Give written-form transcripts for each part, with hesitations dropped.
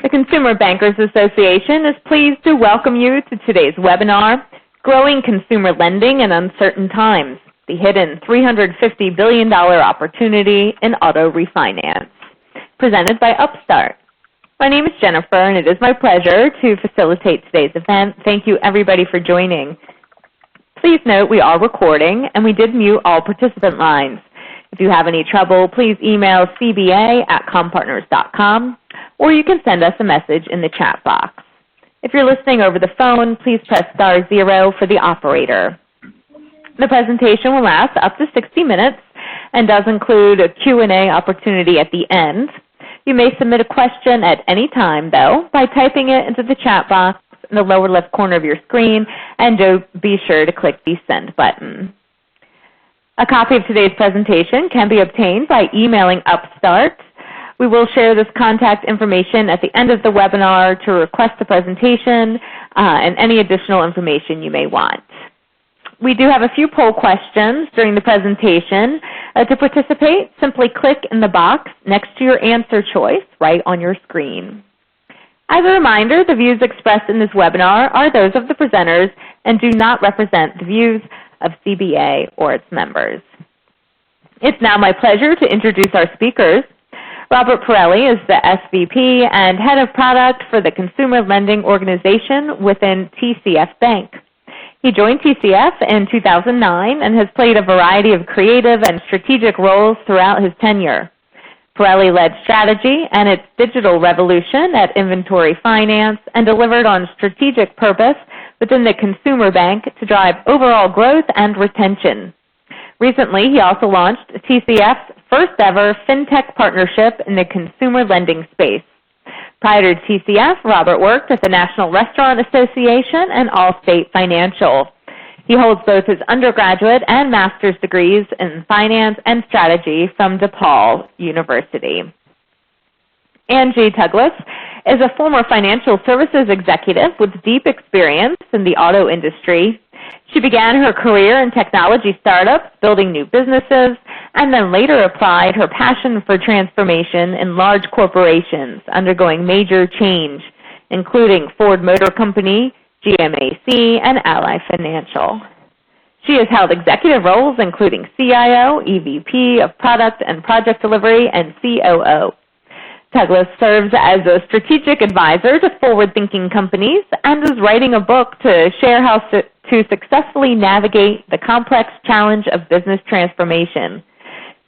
The Consumer Bankers Association is pleased to welcome you to today's webinar, Growing Consumer Lending in Uncertain Times, the Hidden $350 Billion Opportunity in Auto Refinance, presented by Upstart. My name is Jennifer, and it is my pleasure to facilitate today's event. Thank you, everybody, for joining. Please note we are recording, and we did mute all participant lines. If you have any trouble, please email cba@compartners.com, or you can send us a message in the chat box. If you're listening over the phone, please press *0 for the operator. The presentation will last up to 60 minutes and does include a Q&A opportunity at the end. You may submit a question at any time, though, by typing it into the chat box in the lower left corner of your screen, and do be sure to click the send button. A copy of today's presentation can be obtained by emailing Upstart. We will share this contact information at the end of the webinar to request the presentation and any additional information you may want. We do have a few poll questions during the presentation. To participate, simply click in the box next to your answer choice right on your screen. As a reminder, the views expressed in this webinar are those of the presenters and do not represent the views of CBA or its members. It's now my pleasure to introduce our speakers. Robert Pirelli is the SVP and Head of Product for the Consumer Lending Organization within TCF Bank. He joined TCF in 2009 and has played a variety of creative and strategic roles throughout his tenure. Pirelli led strategy and its digital revolution at Inventory Finance and delivered on strategic purpose within the consumer bank to drive overall growth and retention. Recently, he also launched TCF's first ever fintech partnership in the consumer lending space. Prior to TCF, Robert worked at the National Restaurant Association and Allstate Financial. He holds both his undergraduate and master's degrees in finance and strategy from DePaul University. Angie Tuglas is a former financial services executive with deep experience in the auto industry. She began her career in technology startups, building new businesses, and then later applied her passion for transformation in large corporations undergoing major change, including Ford Motor Company, GMAC, and Ally Financial. She has held executive roles including CIO, EVP of Product and Project Delivery, and COO. Tuglas serves as a strategic advisor to forward-thinking companies and is writing a book to share how to successfully navigate the complex challenge of business transformation.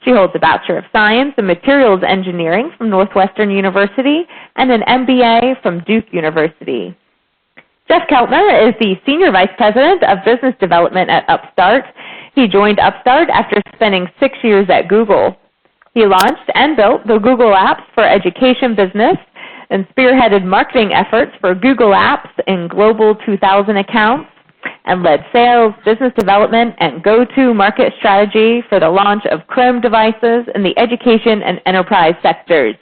She holds a Bachelor of Science in Materials Engineering from Northwestern University and an MBA from Duke University. Jeff Keltner is the Senior Vice President of Business Development at Upstart. He joined Upstart after spending 6 years at Google. He launched and built the Google Apps for Education business and spearheaded marketing efforts for Google Apps in Global 2000 accounts and led sales, business development, and go-to-market strategy for the launch of Chrome devices in the education and enterprise sectors.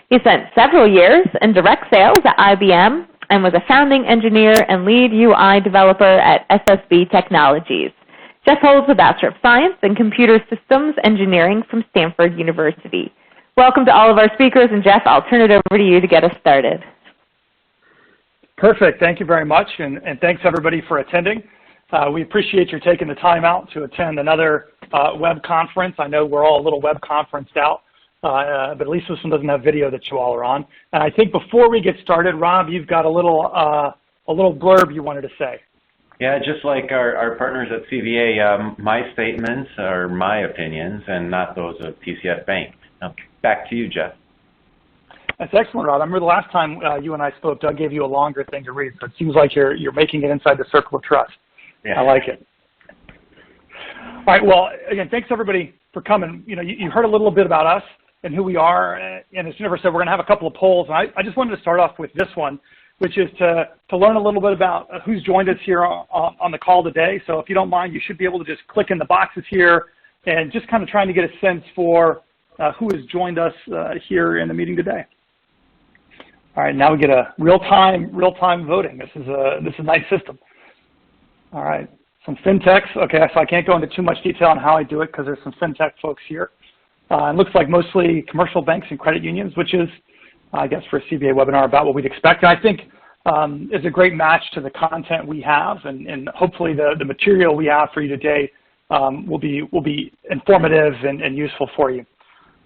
He spent several years in direct sales at IBM and was a founding engineer and lead UI developer at SSB Technologies. Jeff holds a Bachelor of Science in Computer Systems Engineering from Stanford University. Welcome to all of our speakers, and Jeff, I'll turn it over to you to get us started. Perfect. Thank you very much, and thanks everybody for attending. We appreciate your taking the time out to attend another web conference. I know we're all a little web conferenced out, but at least this one doesn't have video that you all are on. And I think before we get started, Rob, you've got a little blurb you wanted to say. Yeah, just like our partners at CVA, my statements are my opinions and not those of TCF Bank. Now, back to you, Jeff. That's excellent, Rob. I remember the last time you and I spoke, Doug gave you a longer thing to read, so it seems like you're making it inside the circle of trust. Yeah. I like it. All right, well, again, thanks everybody for coming. You know, you heard a little bit about us and who we are, and as Jennifer said, we're going to have a couple of polls. And I just wanted to start off with this one, which is to learn a little bit about who's joined us here on the call today. So if you don't mind, you should be able to just click in the boxes here and just kind of trying to get a sense for who has joined us here in the meeting today. All right, now we get a real-time voting. This is a nice system. All right, some fintechs. Okay, so I can't go into too much detail on how I do it because there's some fintech folks here. It looks like mostly commercial banks and credit unions, which is I guess, for a CBA webinar about what we'd expect. And I think is a great match to the content we have, and hopefully the material we have for you today will be informative and useful for you.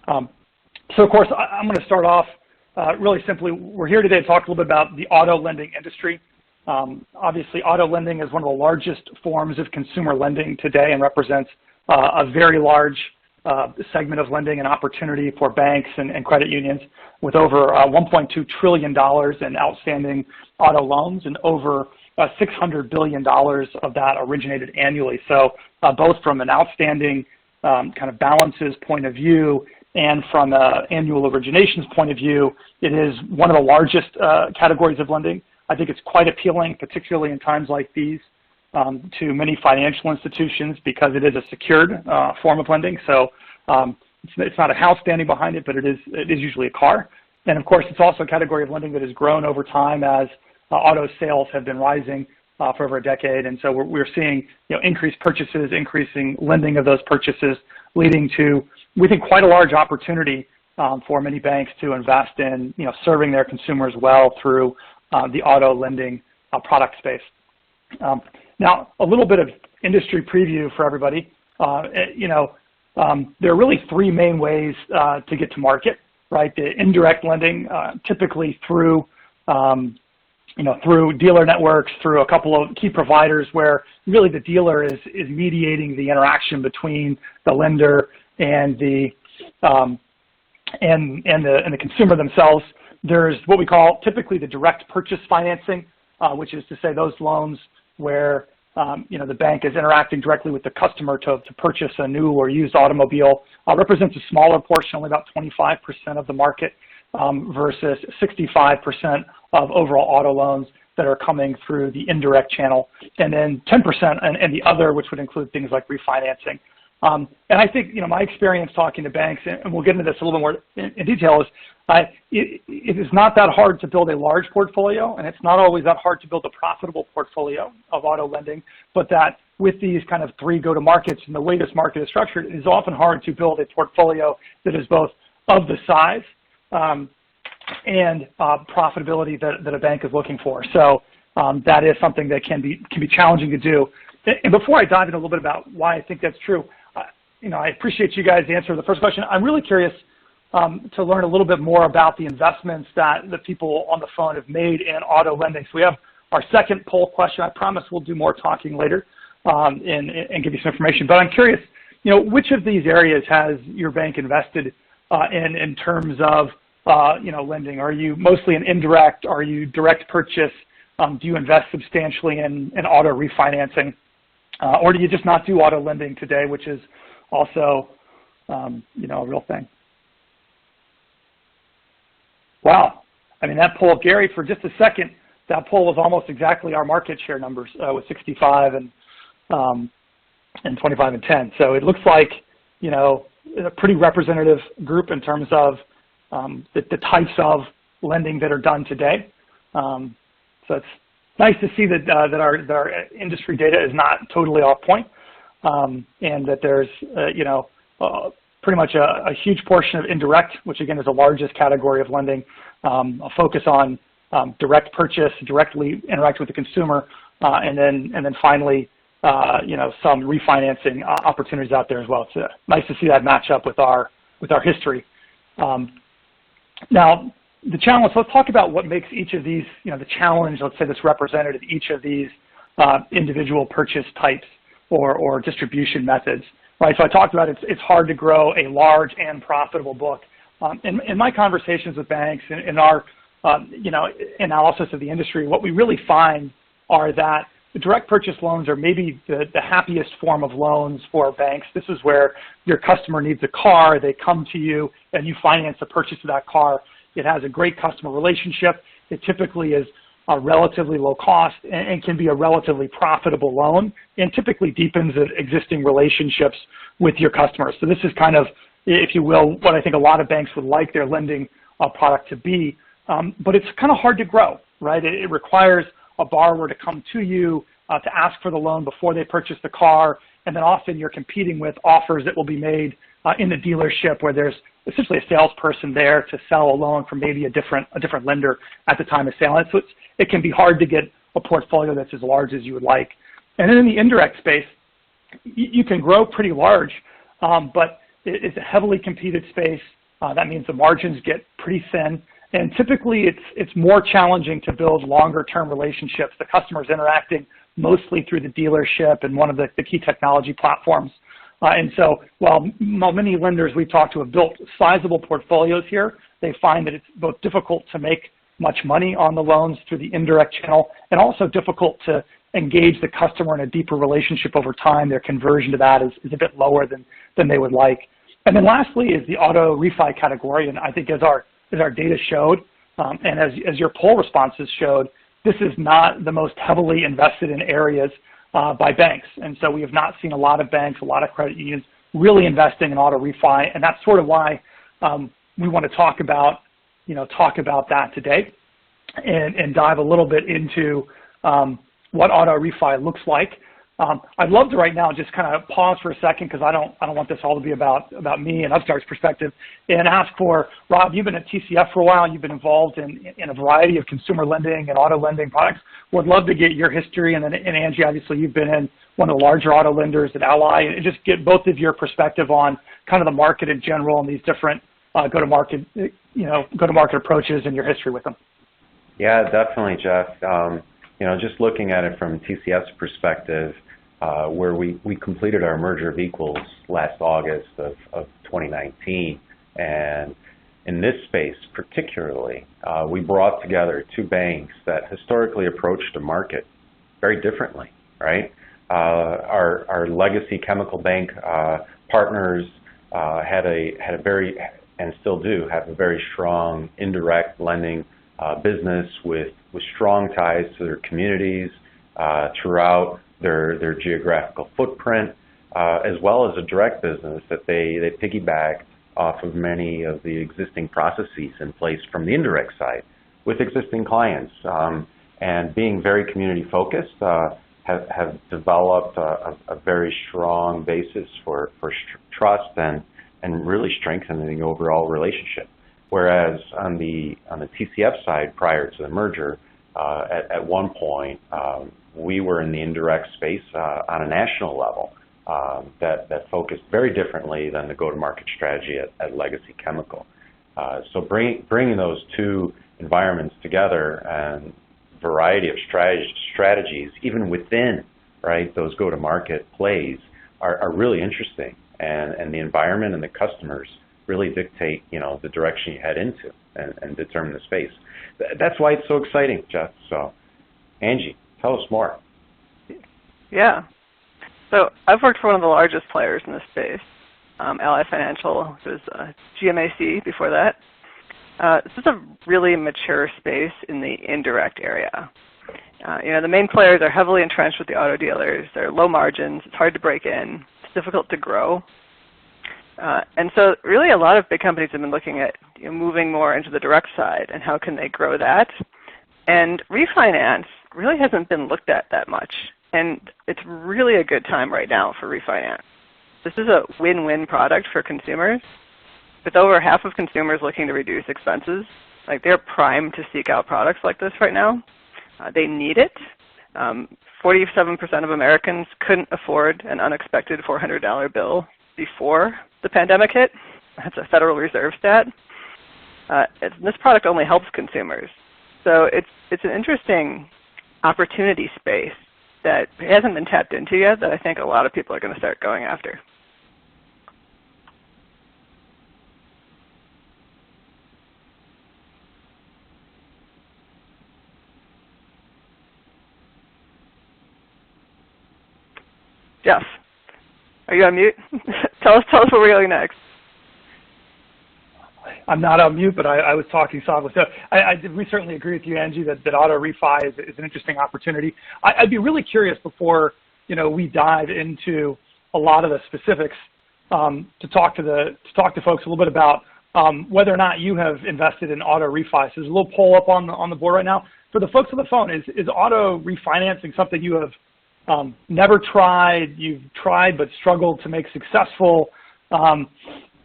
So, of course, I'm going to start off really simply. We're here today to talk a little bit about the auto lending industry. Obviously, auto lending is one of the largest forms of consumer lending today and represents a very large segment of lending and opportunity for banks and credit unions, with over $1.2 trillion in outstanding auto loans and over $600 billion of that originated annually. So both from an outstanding kind of balances point of view and from an annual originations point of view, it is one of the largest categories of lending. I think it's quite appealing, particularly in times like these, to many financial institutions because it is a secured form of lending. So it's not a house standing behind it, but it is usually a car. And of course, it's also a category of lending that has grown over time as auto sales have been rising for over a decade. And so we're seeing increased purchases, increasing lending of those purchases, leading to, we think, quite a large opportunity for many banks to invest in serving their consumers well through the auto lending product space. Now, a little bit of industry preview for everybody. There are really three main ways to get to market, right? The indirect lending, typically through through dealer networks, through a couple of key providers, where really the dealer is mediating the interaction between the lender and the consumer themselves. There's what we call typically the direct purchase financing, which is to say those loans where the bank is interacting directly with the customer to purchase a new or used automobile. Represents a smaller portion, only about 25% of the market, versus 65% of overall auto loans that are coming through the indirect channel, and then 10% and the other, which would include things like refinancing. And I think, my experience talking to banks, and we'll get into this a little bit more in detail, is it is not that hard to build a large portfolio, and it's not always that hard to build a profitable portfolio of auto lending, but that with these kind of three go-to-markets and the way this market is structured, it is often hard to build a portfolio that is both of the size and profitability that a bank is looking for. So that is something that can be challenging to do. And before I dive in a little bit about why I think that's true, I appreciate you guys answering the first question. I'm really curious to learn a little bit more about the investments that the people on the phone have made in auto lending. So we have our second poll question. I promise we'll do more talking later and give you some information. But I'm curious, which of these areas has your bank invested in terms of lending? Are you mostly an indirect? Are you direct purchase? Do you invest substantially in auto refinancing? Or do you just not do auto lending today, which is also, a real thing? Wow. I mean, that poll, Gary, for just a second, that poll was almost exactly our market share numbers with 65 and 25 and 10. So it looks like, a pretty representative group in terms of the types of lending that are done today. So it's nice to see that our industry data is not totally off point, and that there's pretty much a huge portion of indirect, which again is the largest category of lending, a focus on direct purchase, directly interact with the consumer, and then finally some refinancing opportunities out there as well. It's nice to see that match up with our history. Now, the challenge, let's talk about what makes each of these, the challenge, let's say, that's represented in each of these individual purchase types or distribution methods, right? So I talked about it's hard to grow a large and profitable book. In my conversations with banks and in our, analysis of the industry, what we really find are that the direct purchase loans are maybe the happiest form of loans for banks. This is where your customer needs a car, they come to you, and you finance the purchase of that car. It has a great customer relationship. It typically is a relatively low cost and can be a relatively profitable loan, and typically deepens existing relationships with your customers. So this is kind of, if you will, what I think a lot of banks would like their lending product to be, but it's kind of hard to grow, right? It requires a borrower to come to you to ask for the loan before they purchase the car. and then often you're competing with offers that will be made in the dealership where there's essentially a salesperson there to sell a loan from maybe a different lender at the time of sale. And so it can be hard to get a portfolio that's as large as you would like. And then in the indirect space, you can grow pretty large, but it's a heavily competed space. That means the margins get pretty thin. And typically, it's more challenging to build longer-term relationships. The customer's interacting mostly through the dealership and one of the key technology platforms. And so while many lenders we've talked to have built sizable portfolios here, they find that it's both difficult to make much money on the loans through the indirect channel and also difficult to engage the customer in a deeper relationship over time. Their conversion to that is a bit lower than they would like. And then lastly is the auto refi category. And I think as our data showed, and as your poll responses showed, this is not the most heavily invested in areas by banks. And so we have not seen a lot of banks, a lot of credit unions really investing in auto refi. And that's sort of why we want to talk about that today and dive a little bit into what auto refi looks like. I'd love to right now just kind of pause for a second because I don't want this all to be about me and Upstart's perspective, and ask for Rob. You've been at TCF for a while. You've been involved in a variety of consumer lending and auto lending products. Would love to get your history, and Angie, obviously you've been in one of the larger auto lenders at Ally, and just get both of your perspective on kind of the market in general and these different go-to-market approaches and your history with them. Yeah, definitely, Jeff. Just looking at it from TCF's perspective, where we completed our merger of equals last August of 2019. And in this space particularly, we brought together two banks that historically approached the market very differently, right? Our legacy chemical bank partners had a very, and still do, have a very strong indirect lending business with strong ties to their communities throughout their geographical footprint, as well as a direct business that they piggyback off of many of the existing processes in place from the indirect side with existing clients. And being very community focused, have developed a very strong basis for trust and really strengthening the overall relationship. Whereas on the TCF side, prior to the merger, at one point, we were in the indirect space on a national level that focused very differently than the go-to-market strategy at Legacy Chemical. So bringing those two environments together and variety of strategies, even within those go-to-market plays, are really interesting, and the environment and the customers really dictate the direction you head into and determine the space. That's why it's so exciting, Jeff. So, Angie, tell us more. Yeah. So I've worked for one of the largest players in this space, Ally Financial, which was GMAC before that. This is a really mature space in the indirect area. The main players are heavily entrenched with the auto dealers. They're low margins. It's hard to break in. It's difficult to grow. And so really a lot of big companies have been looking at moving more into the direct side and how can they grow that. And refinance really hasn't been looked at that much. And it's really a good time right now for refinance. This is a win-win product for consumers. With over half of consumers looking to reduce expenses, they're primed to seek out products like this right now. They need it. 47% of Americans couldn't afford an unexpected $400 bill before the pandemic hit. That's a Federal Reserve stat. This product only helps consumers. So it's an interesting opportunity space that hasn't been tapped into yet that I think a lot of people are going to start going after. Jeff, are you on mute? tell us where we're going next. I'm not on mute, but I was talking softly. So we certainly agree with you, Angie, that auto refi is an interesting opportunity. I'd be really curious before we dive into a lot of the specifics to talk to folks a little bit about whether or not you have invested in auto refi. So there's a little poll up on the board right now. For the folks on the phone, is auto refinancing something you have never tried, you've tried but struggled to make successful,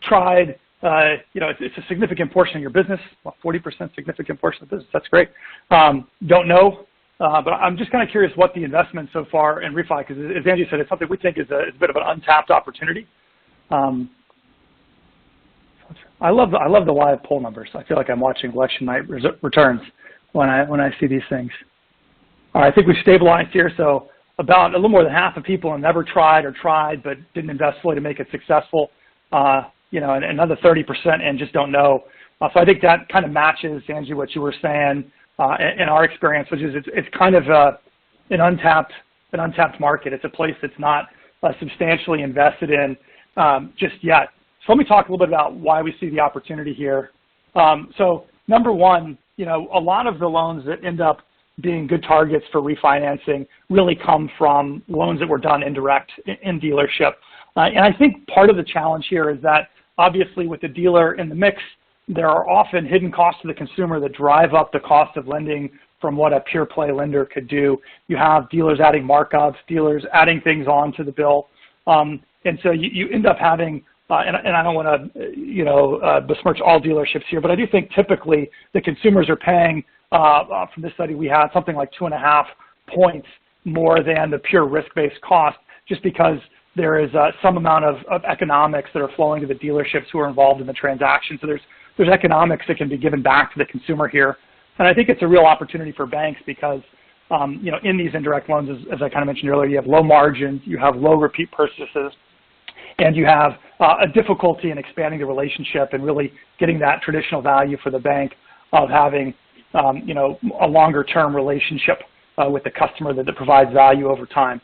tried, it's a significant portion of your business, well, 40% significant portion of the business, that's great. Don't know, but I'm just kind of curious what the investment so far in refi, because as Angie said, it's something we think is a bit of an untapped opportunity. I love the live poll numbers. I feel like I'm watching election night returns when I see these things. All right, I think we've stabilized here. So about a little more than half of people have never tried or tried but didn't invest fully to make it successful. And another 30% and just don't know. So I think that kind of matches, Angie, what you were saying in our experience, which is it's kind of an untapped market. It's a place that's not substantially invested in just yet. So let me talk a little bit about why we see the opportunity here. So number one, a lot of the loans that end up being good targets for refinancing really come from loans that were done indirect in dealership. And I think part of the challenge here is that obviously with the dealer in the mix, there are often hidden costs to the consumer that drive up the cost of lending from what a pure play lender could do. You have dealers adding markups, dealers adding things onto the bill. And so you end up having, and I don't want to, besmirch all dealerships here, but I do think typically the consumers are paying, from this study we had, something like 2.5 points more than the pure risk-based cost, just because there is some amount of economics that are flowing to the dealerships who are involved in the transaction. So there's economics that can be given back to the consumer here. And I think it's a real opportunity for banks because, in these indirect loans, as I kind of mentioned earlier, you have low margins, you have low repeat purchases, and you have a difficulty in expanding the relationship and really getting that traditional value for the bank of having, a longer-term relationship with the customer that provides value over time.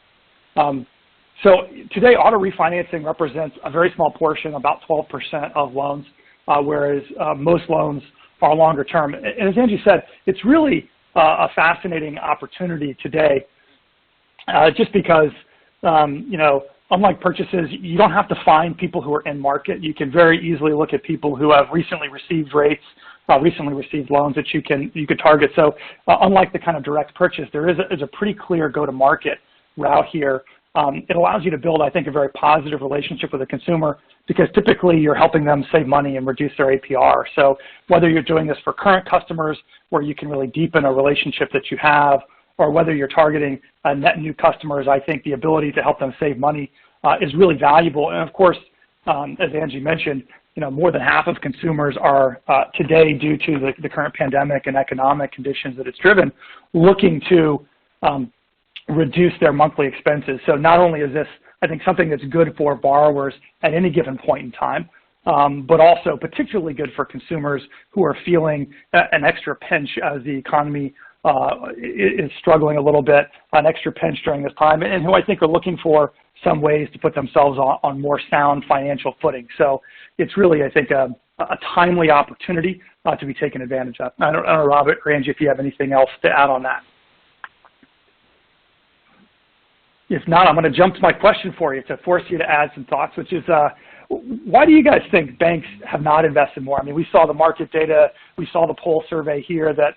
So today, auto refinancing represents a very small portion, about 12% of loans, whereas most loans are longer term. And as Angie said, it's really a fascinating opportunity today, just because, unlike purchases, you don't have to find people who are in market. You can very easily look at people who have recently received rates, recently received loans that you could target. So unlike the kind of direct purchase, there is a pretty clear go-to-market route here. It allows you to build, I think, a very positive relationship with the consumer because typically you're helping them save money and reduce their APR. So whether you're doing this for current customers where you can really deepen a relationship that you have, or whether you're targeting net new customers, I think the ability to help them save money is really valuable. And of course, as Angie mentioned, more than half of consumers are today, due to the current pandemic and economic conditions that it's driven, looking to reduce their monthly expenses. So not only is this, I think, something that's good for borrowers at any given point in time, but also particularly good for consumers who are feeling an extra pinch as the economy is struggling a little bit, an extra pinch during this time, and who I think are looking for some ways to put themselves on more sound financial footing. So it's really, I think, a timely opportunity to be taken advantage of. I don't know, Robert or Angie, if you have anything else to add on that. If not, I'm going to jump to my question for you to force you to add some thoughts, which is, why do you guys think banks have not invested more? I mean, we saw the market data, we saw the poll survey here that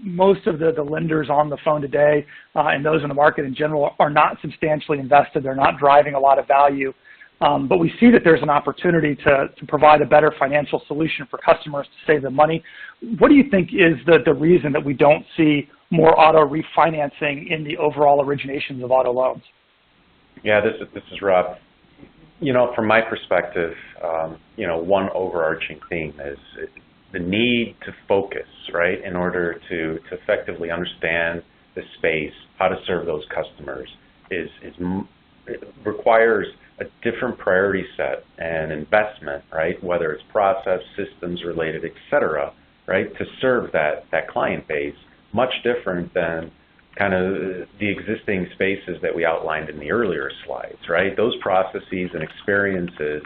most of the lenders on the phone today and those in the market in general are not substantially invested. They're not driving a lot of value. But we see that there's an opportunity to provide a better financial solution for customers to save them money. What do you think is the reason that we don't see more auto refinancing in the overall originations of auto loans? Yeah, this is Rob. From my perspective, one overarching theme is the need to focus, right, in order to effectively understand the space, how to serve those customers, it requires a different priority set and investment, right, whether it's process, systems related, et cetera, right, to serve that client base, much different than kind of the existing spaces that we outlined in the earlier slides, right? Those processes and experiences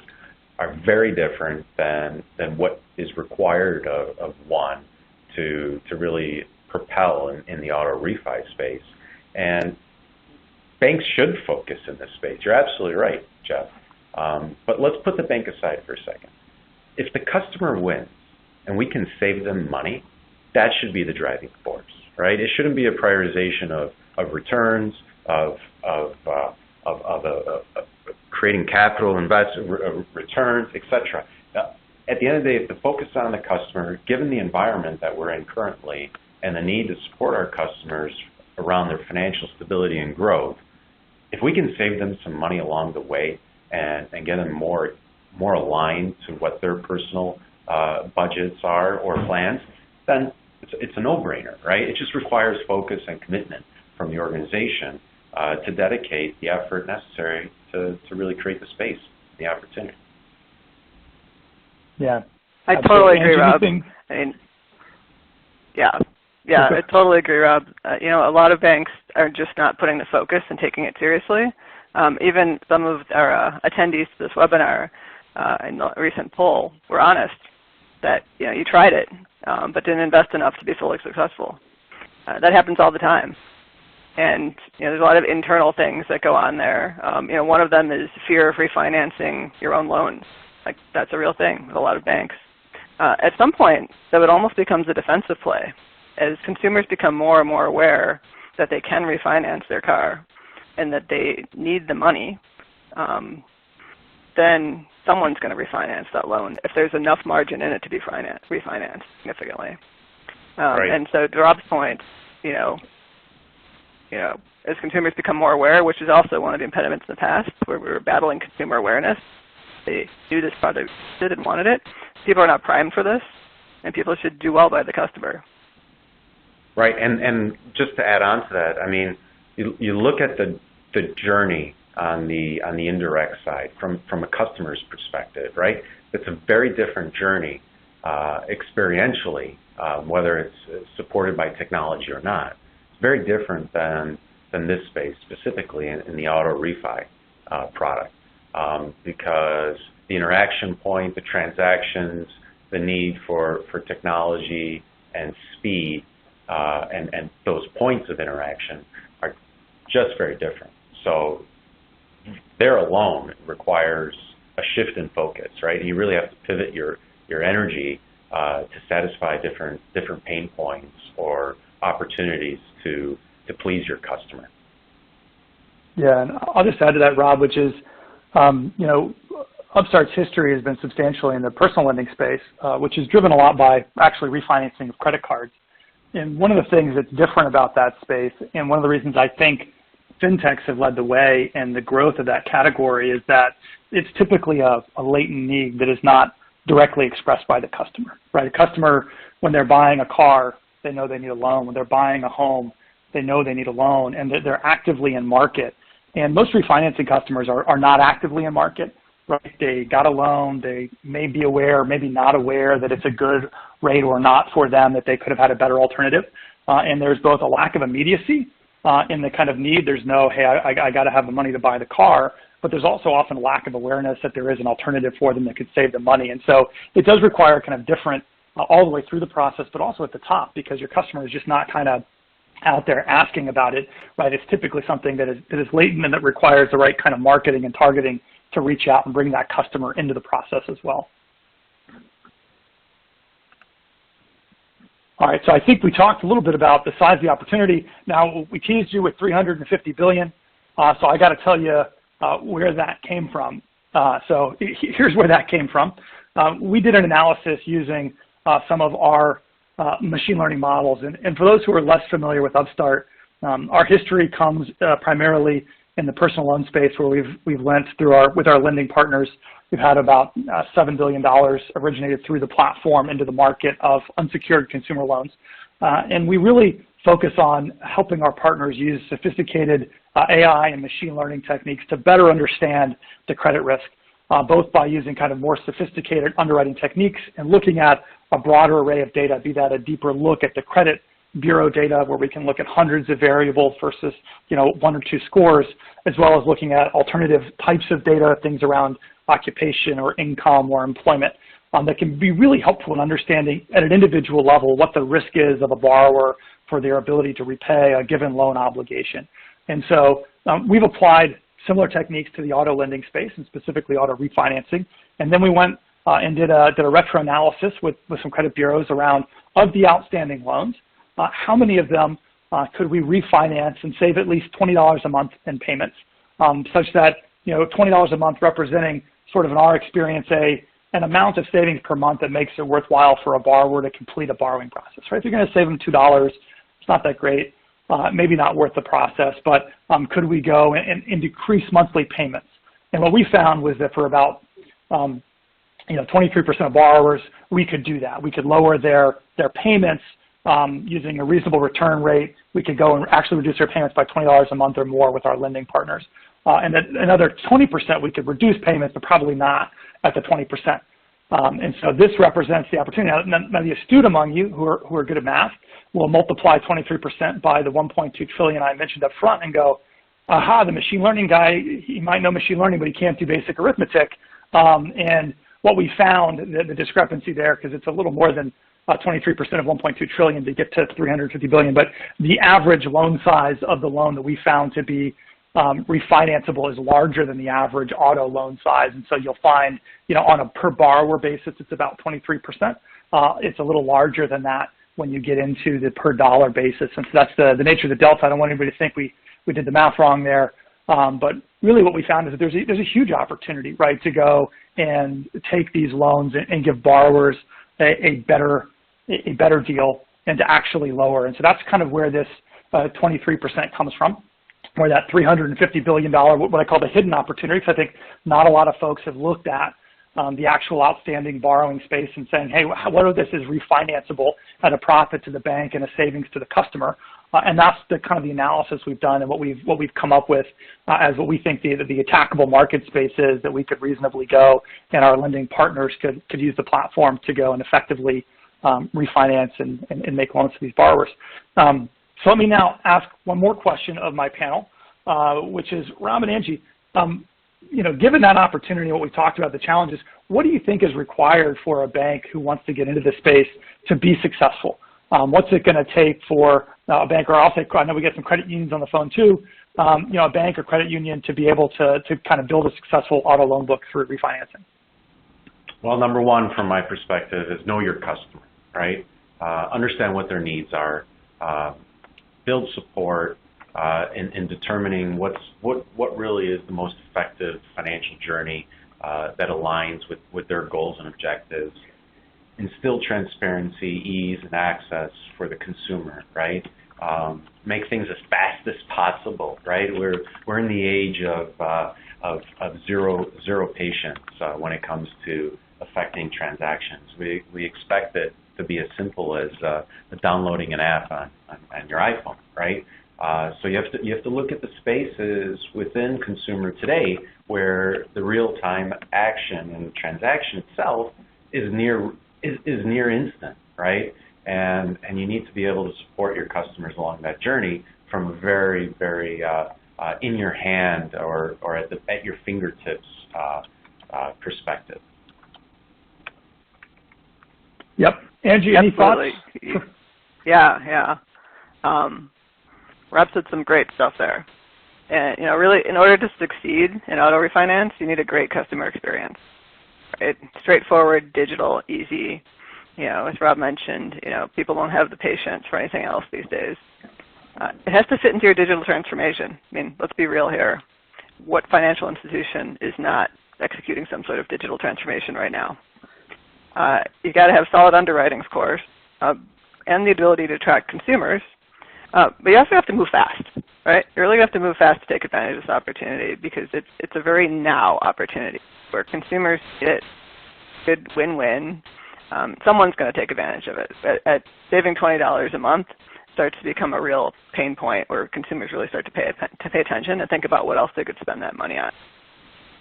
are very different than what is required of one to really propel in the auto refi space. And banks should focus in this space. You're absolutely right, Jeff. But let's put the bank aside for a second. If the customer wins and we can save them money, that should be the driving force, right? It shouldn't be a prioritization of returns creating capital, returns, etc. At the end of the day, if the focus is on the customer, given the environment that we're in currently and the need to support our customers around their financial stability and growth, if we can save them some money along the way and get them more aligned to what their personal budgets are or plans, then it's a no-brainer, right? It just requires focus and commitment from the organization to dedicate the effort necessary to really create the space, the opportunity. Yeah. I totally agree, Rob. I mean, yeah, I totally agree, Rob. You know, a lot of banks are just not putting the focus and taking it seriously. Even some of our attendees to this webinar in the recent poll were honest that, you know, you tried it, but didn't invest enough to be fully successful. That happens all the time. And, you know, there's a lot of internal things that go on there. You know, one of them is fear of refinancing your own loans. Like, that's a real thing with a lot of banks. At some point, though, it almost becomes a defensive play. As consumers become more and more aware that they can refinance their car and that they need the money, then someone's going to refinance that loan if there's enough margin in it to be refinanced significantly. Right. And so to Rob's point, you know, as consumers become more aware, which is also one of the impediments in the past where we were battling consumer awareness, they knew this product did and wanted it. People are not primed for this, and people should do well by the customer. Right, and just to add on to that, I mean, you look at the journey on the indirect side from a customer's perspective, right? It's a very different journey experientially, whether it's supported by technology or not. It's very different than this space, specifically in the auto refi product, because the interaction point, the transactions, the need for technology and speed, and those points of interaction are just very different. So there alone requires a shift in focus, right? And you really have to pivot your energy to satisfy different pain points or opportunities to please your customer. Yeah, and I'll just add to that, Rob, which is, you know, Upstart's history has been substantially in the personal lending space, which is driven a lot by actually refinancing of credit cards. And one of the things that's different about that space, and one of the reasons I think fintechs have led the way in the growth of that category, is that it's typically a latent need that is not directly expressed by the customer, right? A customer, when they're buying a car, they know they need a loan. When they're buying a home, they know they need a loan, and they're actively in market. And most refinancing customers are not actively in market, right? They got a loan, they may be aware, maybe not aware that it's a good rate or not for them, that they could have had a better alternative. And there's both a lack of immediacy in the kind of need. There's no, hey, I got to have the money to buy the car, but there's also often a lack of awareness that there is an alternative for them that could save them money. And so it does require kind of different all the way through the process, but also at the top, because your customer is just not kind of out there asking about it, right? It's typically something that is latent and that requires the right kind of marketing and targeting to reach out and bring that customer into the process as well. All right, so I think we talked a little bit about the size of the opportunity. Now, we teased you with $350 billion, so I got to tell you where that came from. So here's where that came from. We did an analysis using some of our machine learning models, and for those who are less familiar with Upstart, our history comes primarily in the personal loan space, where we've lent with our lending partners. We've had about $7 billion originated through the platform into the market of unsecured consumer loans. And we really focus on helping our partners use sophisticated AI and machine learning techniques to better understand the credit risk, both by using kind of more sophisticated underwriting techniques and looking at a broader array of data, be that a deeper look at the credit bureau data where we can look at hundreds of variables versus, you know, one or two scores, as well as looking at alternative types of data, things around occupation or income or employment, that can be really helpful in understanding at an individual level what the risk is of a borrower for their ability to repay a given loan obligation. And so we've applied similar techniques to the auto lending space, and specifically auto refinancing. And then we went and did a retro analysis with some credit bureaus around, of the outstanding loans, how many of them could we refinance and save at least $20 a month in payments, such that, $20 a month representing sort of in our experience an amount of savings per month that makes it worthwhile for a borrower to complete a borrowing process, right? If you're going to save them $2, it's not that great, maybe not worth the process, but could we go and decrease monthly payments? And what we found was that for about 23% of borrowers, we could do that. We could lower their payments using a reasonable return rate. We could go and actually reduce their payments by $20 a month or more with our lending partners. And then another 20% we could reduce payments, but probably not at the 20%. And so this represents the opportunity. Now the astute among you who are good at math will multiply 23% by the 1.2 trillion I mentioned up front and go, aha, the machine learning guy, he might know machine learning, but he can't do basic arithmetic. And what we found, the discrepancy there, because it's a little more than 23% of 1.2 trillion to get to 350 billion, but the average loan size of the loan that we found to be refinanceable is larger than the average auto loan size. And so you'll find, on a per borrower basis, it's about 23%. It's a little larger than that when you get into the per dollar basis. And so that's the nature of the delta. I don't want anybody to think we did the math wrong there. But really what we found is that there's a huge opportunity, right, to go and take these loans and give borrowers a better deal and to actually lower. And so that's kind of where this 23% comes from, or that $350 billion, what I call the hidden opportunity, because I think not a lot of folks have looked at the actual outstanding borrowing space and saying, hey, what of this is refinanceable at a profit to the bank and a savings to the customer? And that's the kind of the analysis we've done and what we've come up with as what we think the attackable market space is that we could reasonably go, and our lending partners could use the platform to go and effectively refinance and make loans to these borrowers. So let me now ask one more question of my panel, which is, Rob and Angie, given that opportunity, what we've talked about, the challenges, what do you think is required for a bank who wants to get into this space to be successful? What's it going to take for a bank, or I'll say, I know we get some credit unions on the phone too, a bank or credit union to be able to kind of build a successful auto loan book through refinancing? Well, number one, from my perspective, is know your customer, right? Understand what their needs are. Build support in determining what really is the most effective financial journey that aligns with their goals and objectives. Instill transparency, ease, and access for the consumer, right? Make things as fast as possible, right? We're in the age of zero patience when it comes to affecting transactions. We expect it to be as simple as downloading an app on your iPhone, right? So you have to look at the spaces within consumer today where the real-time action and transaction itself is near instant, right? And you need to be able to support your customers along that journey from a very, very in your hand or at your fingertips perspective. Yep. Angie, any thoughts? Yeah. Rob said some great stuff there. And, really, in order to succeed in auto refinance, you need a great customer experience. Right? Straightforward, digital, easy. As Rob mentioned, people don't have the patience for anything else these days. It has to fit into your digital transformation. I mean, let's be real here. What financial institution is not executing some sort of digital transformation right now? You've got to have solid underwriting scores and the ability to attract consumers, but you also have to move fast, right? You really have to move fast to take advantage of this opportunity because it's a very now opportunity where consumers get good win-win. Someone's going to take advantage of it. At saving $20 a month starts to become a real pain point where consumers really start to pay attention and think about what else they could spend that money on.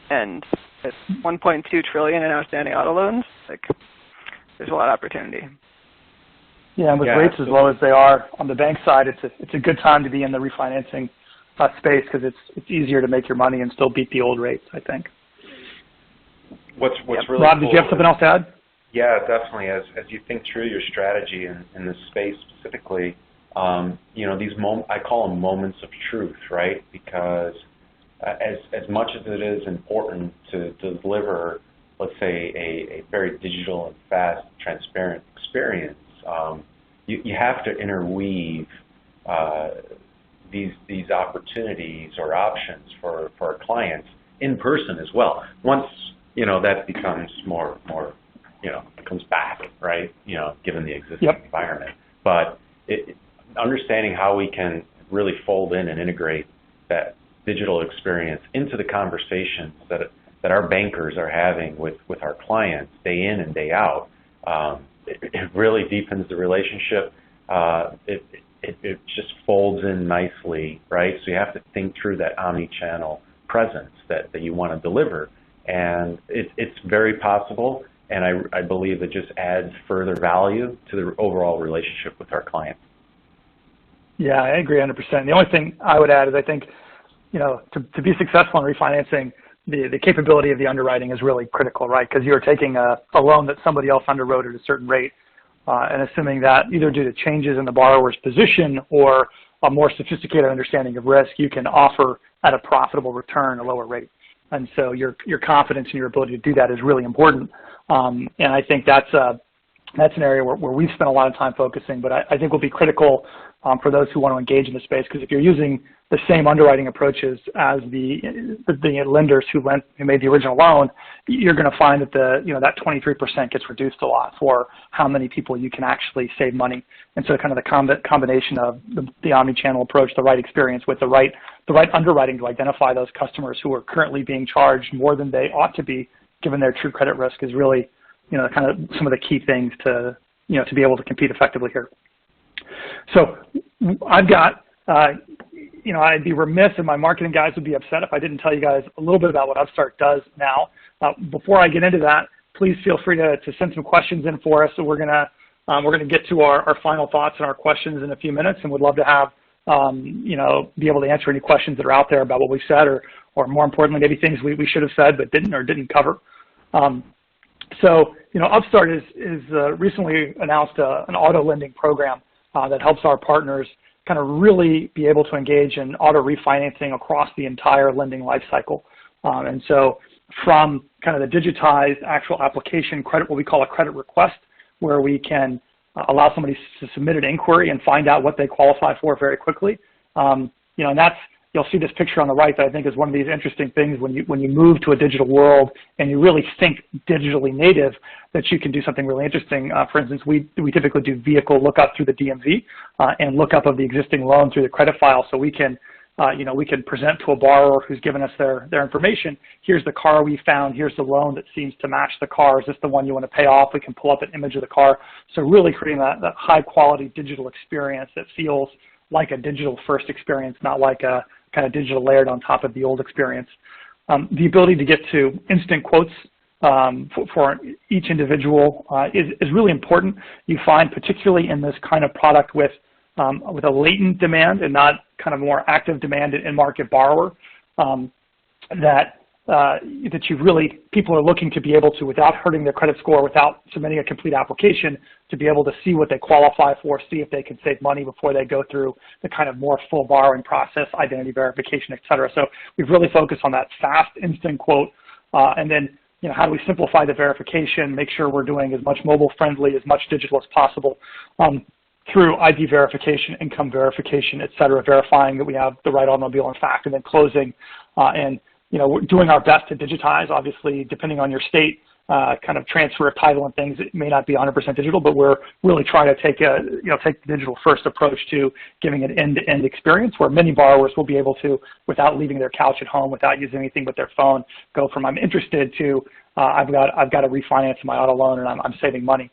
And at 1.2 trillion in outstanding auto loans, there's a lot of opportunity. Yeah, and with rates as low as they are on the bank side, it's a good time to be in the refinancing space because it's easier to make your money and still beat the old rates, I think. What's really Rob, cool, did you have something else to add? Yeah, definitely. As you think through your strategy in this space specifically, these I call them moments of truth, right? Because as much as it is important to deliver, let's say, a very digital and fast, transparent experience, you have to interweave these opportunities or options for our clients in person as well. Once that becomes more comes back, right? Given the existing environment. But understanding how we can really fold in and integrate that digital experience into the conversations that our bankers are having with our clients day in and day out, it really deepens the relationship. It just folds in nicely, right? So you have to think through that omni-channel presence that you want to deliver. And it's very possible, and I believe it just adds further value to the overall relationship with our clients. Yeah, I agree 100%. The only thing I would add is I think, to be successful in refinancing, the capability of the underwriting is really critical, right? Because you're taking a loan that somebody else underwrote at a certain rate, and assuming that either due to changes in the borrower's position or a more sophisticated understanding of risk, you can offer at a profitable return a lower rate. And so your confidence in your ability to do that is really important. And I think that's an area where we've spent a lot of time focusing, but I think will be critical for those who want to engage in the space, because if you're using the same underwriting approaches as the lenders who made the original loan, you're going to find that that 23% gets reduced a lot for how many people you can actually save money. And so kind of the combination of the omni-channel approach, the right experience with the right underwriting to identify those customers who are currently being charged more than they ought to be given their true credit risk is really kind of some of the key things to be able to compete effectively here. So I've got, I'd be remiss and my marketing guys would be upset if I didn't tell you guys a little bit about what Upstart does now. Before I get into that, please feel free to send some questions in for us. So we're gonna get to our final thoughts and our questions in a few minutes, and would love to have be able to answer any questions that are out there about what we've said, or more importantly, maybe things we should have said but didn't cover. So Upstart is recently announced an auto lending program that helps our partners kind of really be able to engage in auto refinancing across the entire lending life cycle. And so from kind of the digitized actual application credit, what we call a credit request, where we can allow somebody to submit an inquiry and find out what they qualify for very quickly. And that's, you'll see this picture on the right that I think is one of these interesting things when you move to a digital world and you really think digitally native, that you can do something really interesting. For instance, we typically do vehicle lookup through the DMV and lookup of the existing loan through the credit file, so we can present to a borrower who's given us their information. Here's the car we found. Here's the loan that seems to match the car. Is this the one you want to pay off? We can pull up an image of the car. So really creating that high quality digital experience that feels like a digital first experience, not like a kind of digital layered on top of the old experience. The ability to get to instant quotes for each individual is really important. You find particularly in this kind of product with a latent demand and not kind of more active demand in market borrower, that people are looking to be able to, without hurting their credit score, without submitting a complete application, to be able to see what they qualify for, see if they can save money before they go through the kind of more full borrowing process, identity verification, et cetera. So we've really focused on that fast, instant quote, and then how do we simplify the verification, make sure we're doing as much mobile friendly, as much digital as possible, through ID verification, income verification, et cetera, verifying that we have the right automobile in fact, and then closing, and we're doing our best to digitize. Obviously, depending on your state, kind of transfer of title and things, it may not be 100% digital, but we're really trying to take the digital first approach to giving an end-to-end experience where many borrowers will be able to, without leaving their couch at home, without using anything but their phone, go from I'm interested to I've got to refinance my auto loan and I'm saving money.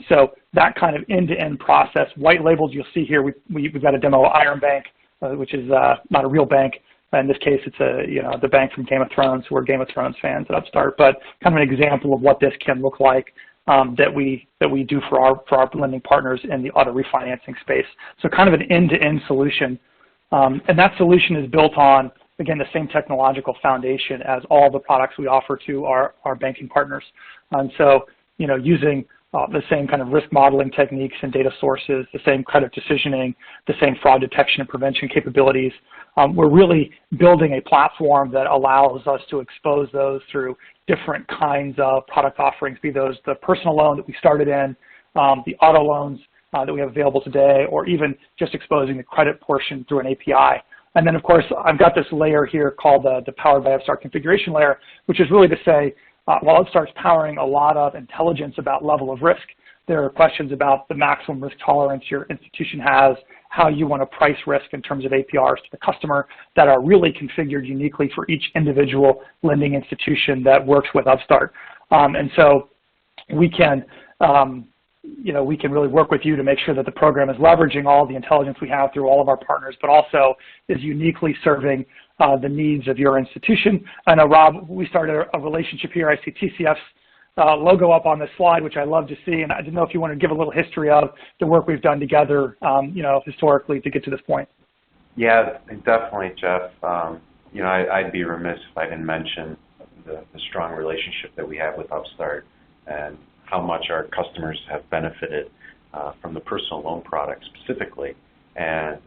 So that kind of end-to-end process, white labeled, you'll see here, we've got a demo of Iron Bank, which is not a real bank. In this case, it's the bank from Game of Thrones. We're Game of Thrones fans at Upstart, but kind of an example of what this can look like that we do for our lending partners in the auto refinancing space. So kind of an end-to-end solution, and that solution is built on, again, the same technological foundation as all the products we offer to our banking partners. And so using the same kind of risk modeling techniques and data sources, the same credit decisioning, the same fraud detection and prevention capabilities. We're really building a platform that allows us to expose those through different kinds of product offerings, be those the personal loan that we started in, the auto loans, that we have available today, or even just exposing the credit portion through an API. And then, of course, I've got this layer here called the Powered by Upstart configuration layer, which is really to say, while Upstart's powering a lot of intelligence about level of risk, there are questions about the maximum risk tolerance your institution has, how you want to price risk in terms of APRs to the customer that are really configured uniquely for each individual lending institution that works with Upstart. And so we can, we can really work with you to make sure that the program is leveraging all the intelligence we have through all of our partners, but also is uniquely serving the needs of your institution. I know, Rob, we started a relationship here. I see TCF's logo up on this slide, which I love to see, and I didn't know if you want to give a little history of the work we've done together, historically to get to this point. Yeah, definitely, Jeff. I'd be remiss if I didn't mention the strong relationship that we have with Upstart and how much our customers have benefited from the personal loan product specifically. And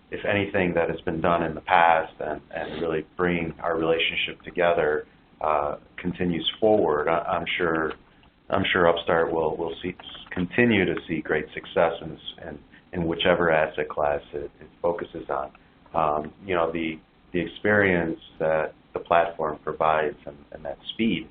if anything that has been done in the past and really bringing our relationship together continues forward, I'm sure Upstart will continue to see great success in whichever asset class it focuses on. The experience that the platform provides and that speed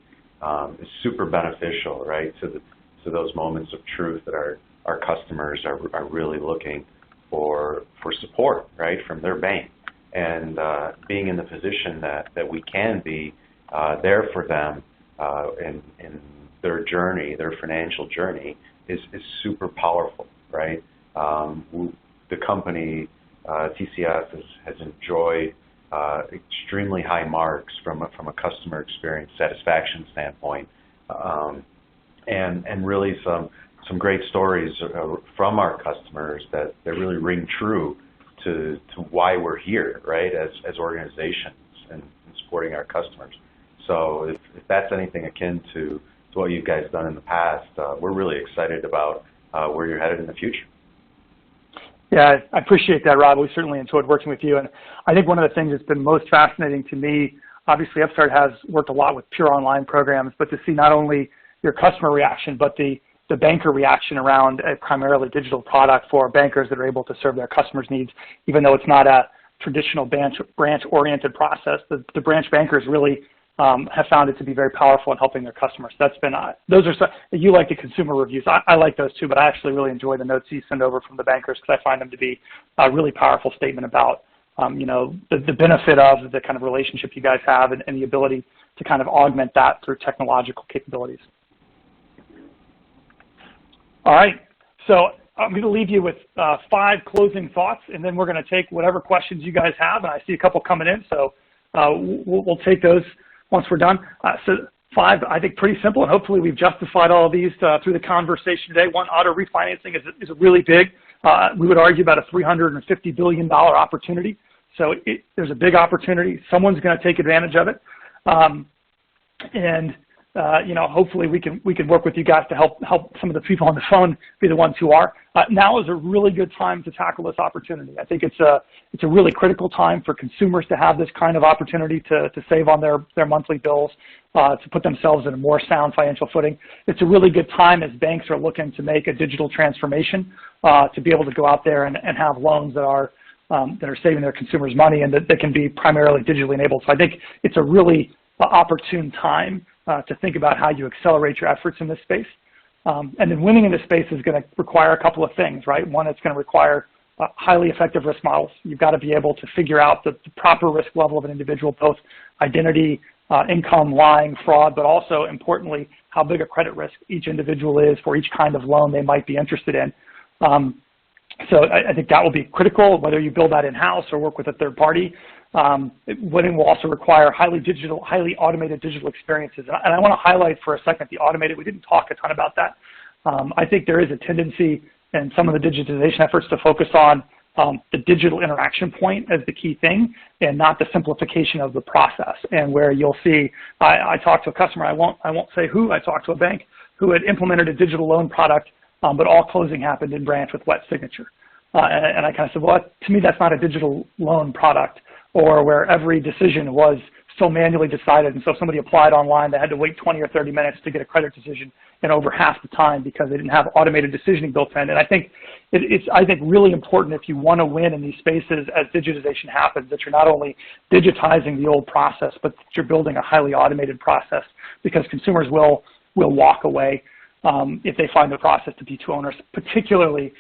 is super beneficial, right, to those moments of truth that our customers are really looking for support, right, from their bank. And being in the position that we can be there for them in their journey, their financial journey, is super powerful, right? The company, TCF, has enjoyed extremely high marks from a customer experience satisfaction standpoint, and really some great stories from our customers that really ring true to why we're here, right, as organizations and supporting our customers. So if that's anything akin to what you guys done in the past, we're really excited about where you're headed in the future. Yeah, I appreciate that, Rob. We certainly enjoyed working with you. And I think one of the things that's been most fascinating to me, obviously Upstart has worked a lot with pure online programs, but to see not only your customer reaction, but the banker reaction around a primarily digital product for bankers that are able to serve their customers' needs, even though it's not a traditional branch-oriented process. The branch bankers really have found it to be very powerful in helping their customers. That's been, those are, you like the consumer reviews. I like those too, but I actually really enjoy the notes you send over from the bankers because I find them to be a really powerful statement about, the benefit of the kind of relationship you guys have and the ability to kind of augment that through technological capabilities. All right, so I'm going to leave you with 5 closing thoughts, and then we're going to take whatever questions you guys have, and I see a couple coming in, so we'll take those once we're done. So 5, I think, pretty simple, and hopefully we've justified all of these through the conversation today. 1, auto refinancing is a really big, we would argue about a $350 billion opportunity. So there's a big opportunity. Someone's going to take advantage of it. Hopefully we can work with you guys to help some of the people on the phone be the ones who are. Now is a really good time to tackle this opportunity. I think it's a really critical time for consumers to have this kind of opportunity to save on their monthly bills, to put themselves in a more sound financial footing. It's a really good time as banks are looking to make a digital transformation, to be able to go out there and have loans that are saving their consumers money and that can be primarily digitally enabled. So I think it's a really opportune time to think about how you accelerate your efforts in this space. And then winning in this space is going to require a couple of things, right? One, it's going to require highly effective risk models. You've got to be able to figure out the proper risk level of an individual, both identity, income, lying, fraud, but also, importantly, how big a credit risk each individual is for each kind of loan they might be interested in. So I think that will be critical, whether you build that in-house or work with a third party. Winning will also require highly automated digital experiences. And I want to highlight for a second the automated. We didn't talk a ton about that. I think there is a tendency in some of the digitization efforts to focus on the digital interaction point as the key thing and not the simplification of the process. And where you'll see, I talked to a customer, I won't say who, I talked to a bank who had implemented a digital loan product, but all closing happened in branch with wet signature. And I kind of said, well, to me, that's not a digital loan product, or where every decision was so manually decided. And so if somebody applied online, they had to wait 20 or 30 minutes to get a credit decision in over half the time because they didn't have automated decisioning built in. And I think it's really important if you want to win in these spaces as digitization happens, that you're not only digitizing the old process, but that you're building a highly automated process, because consumers will walk away if they find the process to be too onerous, particularly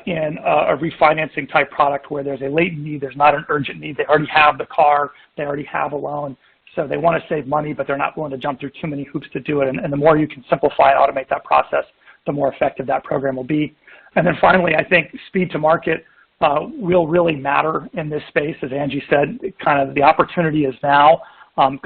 in a refinancing type product where there's a latent need, there's not an urgent need. They already have the car, they already have a loan, so they want to save money, but they're not willing to jump through too many hoops to do it. And the more you can simplify and automate that process, the more effective that program will be. And then finally, I think speed to market will really matter in this space. As Angie said, kind of the opportunity is now.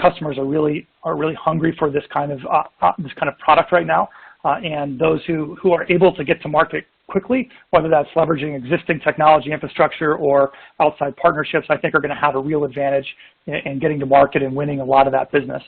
Customers are really hungry for this kind of product right now, and those who are able to get to market quickly, whether that's leveraging existing technology infrastructure or outside partnerships, I think are going to have a real advantage in getting to market and winning a lot of that business.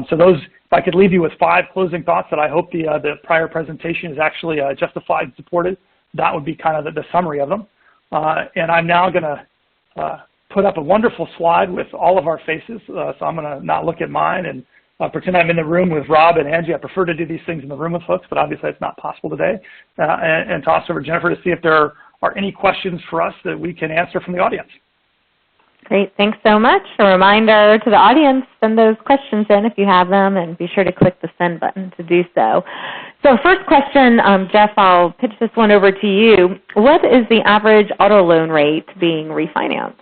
So those, if I could leave you with 5 closing thoughts that I hope the prior presentation is actually justified and supported, that would be kind of the summary of them. And I'm now going to put up a wonderful slide with all of our faces. So I'm going to not look at mine and pretend I'm in the room with Rob and Angie. I prefer to do these things in the room with folks, but obviously it's not possible today. And toss over to Jennifer to see if there are any questions for us that we can answer from the audience. Great, thanks so much. A reminder to the audience, send those questions in if you have them, and be sure to click the send button to do so. So first question, Jeff, I'll pitch this one over to you. What is the average auto loan rate being refinanced?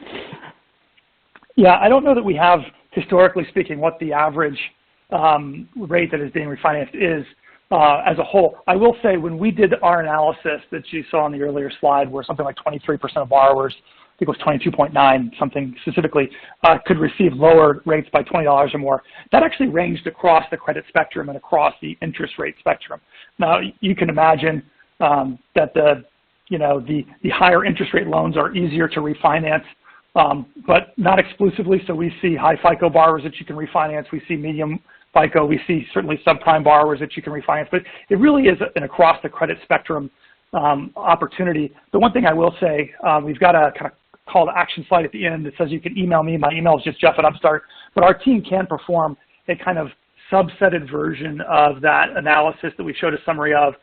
Yeah, I don't know that we have, historically speaking, what the average rate that is being refinanced is as a whole. I will say when we did our analysis that you saw on the earlier slide, where something like 23% of borrowers, I think it was 22.9, something specifically, could receive lower rates by $20 or more. That actually ranged across the credit spectrum and across the interest rate spectrum. Now, you can imagine that the higher interest rate loans are easier to refinance, but not exclusively. So we see high FICO borrowers that you can refinance. We see medium FICO. We see certainly subprime borrowers that you can refinance. But it really is an across the credit spectrum opportunity. The one thing I will say, we've got a kind of call to action slide at the end that says you can email me. My email is just Jeff@Upstart. But our team can perform a kind of subsetted version of that analysis that we showed a summary of,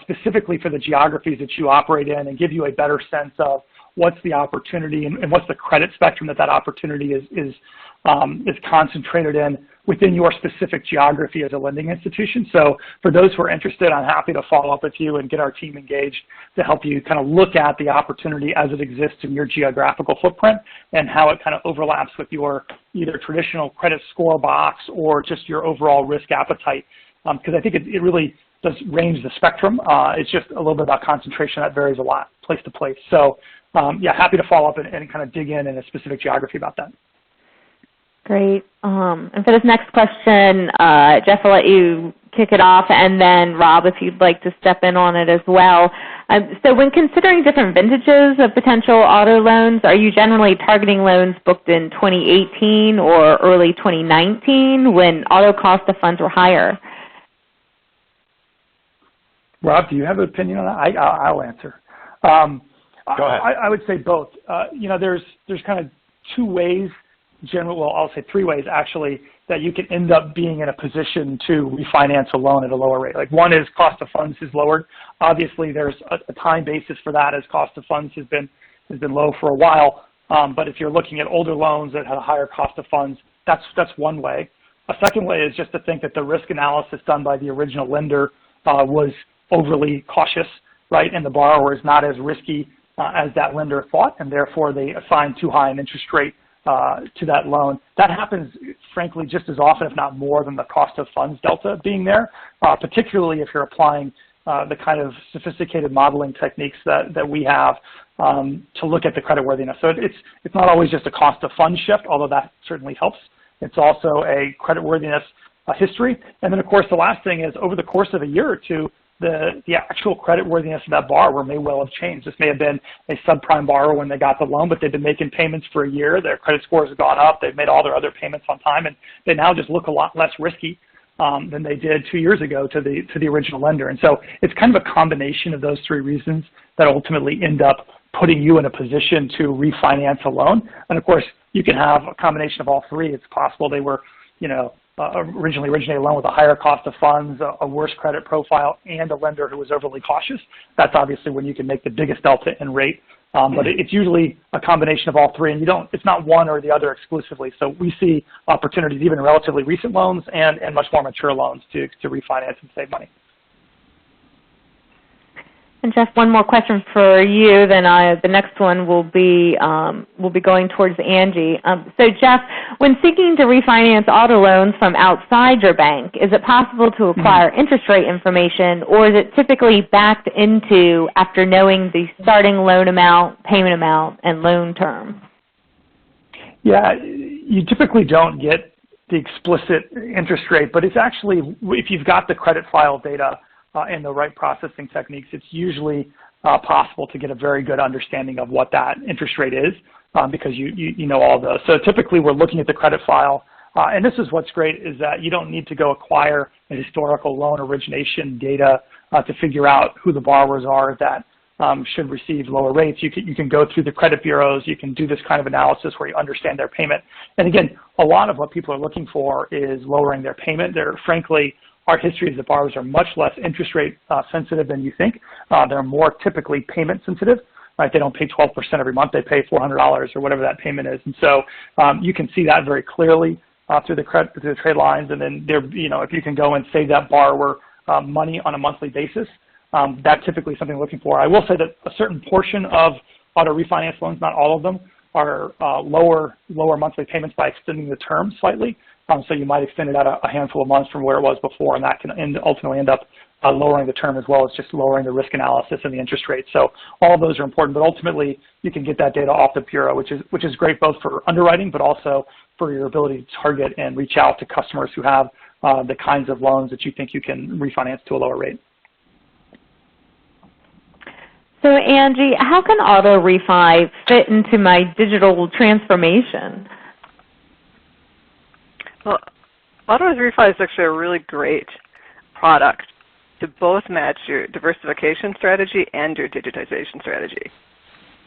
specifically for the geographies that you operate in, and give you a better sense of what's the opportunity and what's the credit spectrum that opportunity is concentrated in within your specific geography as a lending institution. So for those who are interested, I'm happy to follow up with you and get our team engaged to help you kind of look at the opportunity as it exists in your geographical footprint and how it kind of overlaps with your either traditional credit score box or just your overall risk appetite. Because I think it really does range the spectrum. It's just a little bit about concentration that varies a lot place to place. So yeah, happy to follow up and kind of dig in a specific geography about that. Great. And for this next question, Jeff, I'll let you kick it off, and then Rob, if you'd like to step in on it as well. So when considering different vintages of potential auto loans, are you generally targeting loans booked in 2018 or early 2019 when auto cost of funds were higher? Rob, do you have an opinion on that? I'll answer. Go ahead. I would say both. There's kind of two ways, I'll say 3 ways actually, that you can end up being in a position to refinance a loan at a lower rate. Like one is cost of funds is lowered. Obviously, there's a time basis for that as cost of funds has been low for a while. But if you're looking at older loans that had a higher cost of funds, that's one way. A second way is just to think that the risk analysis done by the original lender was overly cautious, right? And the borrower is not as risky as that lender thought, and therefore they assigned too high an interest rate to that loan. That happens, frankly, just as often, if not more, than the cost of funds delta being there, particularly if you're applying the kind of sophisticated modeling techniques that we have to look at the creditworthiness. So it's not always just a cost of funds shift, although that certainly helps. It's also a creditworthiness history. And then, of course, the last thing is over the course of a year or two, the actual creditworthiness of that borrower may well have changed. This may have been a subprime borrower when they got the loan, but they've been making payments for a year. Their credit scores have gone up. They've made all their other payments on time, and they now just look a lot less risky than they did 2 years ago to the original lender. And so it's kind of a combination of those 3 reasons that ultimately end up putting you in a position to refinance a loan. And of course, you can have a combination of all three. It's possible they were, originally originated a loan with a higher cost of funds, a worse credit profile, and a lender who was overly cautious. That's obviously when you can make the biggest delta in rate. But it's usually a combination of all three, and it's not one or the other exclusively. So we see opportunities even in relatively recent loans and much more mature loans to refinance and save money. And Jeff, one more question for you. Then the next one will be going towards Angie. So Jeff, when seeking to refinance auto loans from outside your bank, is it possible to acquire interest rate information, or is it typically backed into after knowing the starting loan amount, payment amount, and loan term? Yeah, you typically don't get the explicit interest rate, but it's actually, if you've got the credit file data and the right processing techniques, it's usually possible to get a very good understanding of what that interest rate is because you know all those. So typically we're looking at the credit file, and this is what's great is that you don't need to go acquire a historical loan origination data to figure out who the borrowers are that should receive lower rates. You can go through the credit bureaus. You can do this kind of analysis where you understand their payment. And again, a lot of what people are looking for is lowering their payment. Frankly, our history is that borrowers are much less interest rate sensitive than you think. They're more typically payment sensitive. Right? They don't pay 12% every month. They pay $400 or whatever that payment is. And so you can see that very clearly through the trade lines. And then if you can go and save that borrower money on a monthly basis, that's typically something we're looking for. I will say that a certain portion of auto refinance loans, not all of them, are lower monthly payments by extending the term slightly. So you might extend it out a handful of months from where it was before, and that can ultimately end up lowering the term as well as just lowering the risk analysis and the interest rate. So all of those are important, but ultimately you can get that data off the bureau, which is great both for underwriting, but also for your ability to target and reach out to customers who have the kinds of loans that you think you can refinance to a lower rate. So Angie, how can auto refi fit into my digital transformation? Well, auto refi is actually a really great product to both match your diversification strategy and your digitization strategy.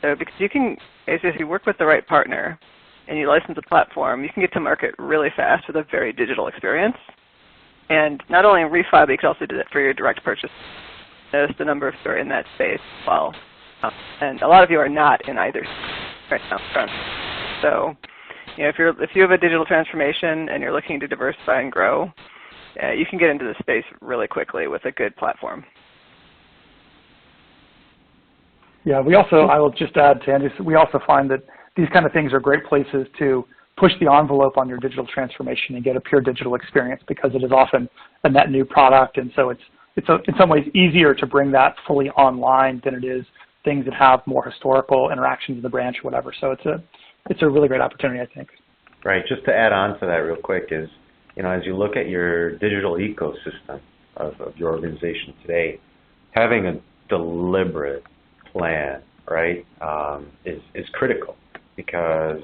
So because you can, if you work with the right partner and you license a platform, you can get to market really fast with a very digital experience. And not only in refi, but you can also do that for your direct purchase. Notice the number of who are in that space as well. And a lot of you are not in either right now. So if you have a digital transformation and you're looking to diversify and grow, you can get into this space really quickly with a good platform. Yeah, I will just add to Andy, we also find that these kind of things are great places to push the envelope on your digital transformation and get a pure digital experience because it is often a net new product, and so it's in some ways easier to bring that fully online than it is things that have more historical interactions in the branch or whatever. So it's a really great opportunity, I think. Right. Just to add on to that real quick is, as you look at your digital ecosystem of your organization today, having a deliberate plan, right, is critical because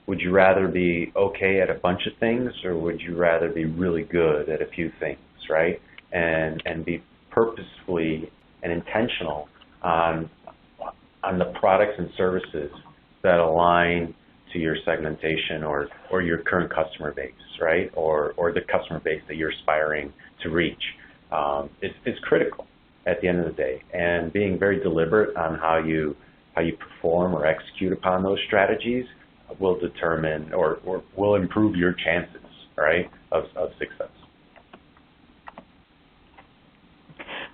would you rather be okay at a bunch of things or would you rather be really good at a few things, right? And be purposefully and intentional on the products and services that align to your segmentation or your current customer base, right? Or the customer base that you're aspiring to reach is critical at the end of the day. And being very deliberate on how you perform or execute upon those strategies will determine or will improve your chances, right, of success.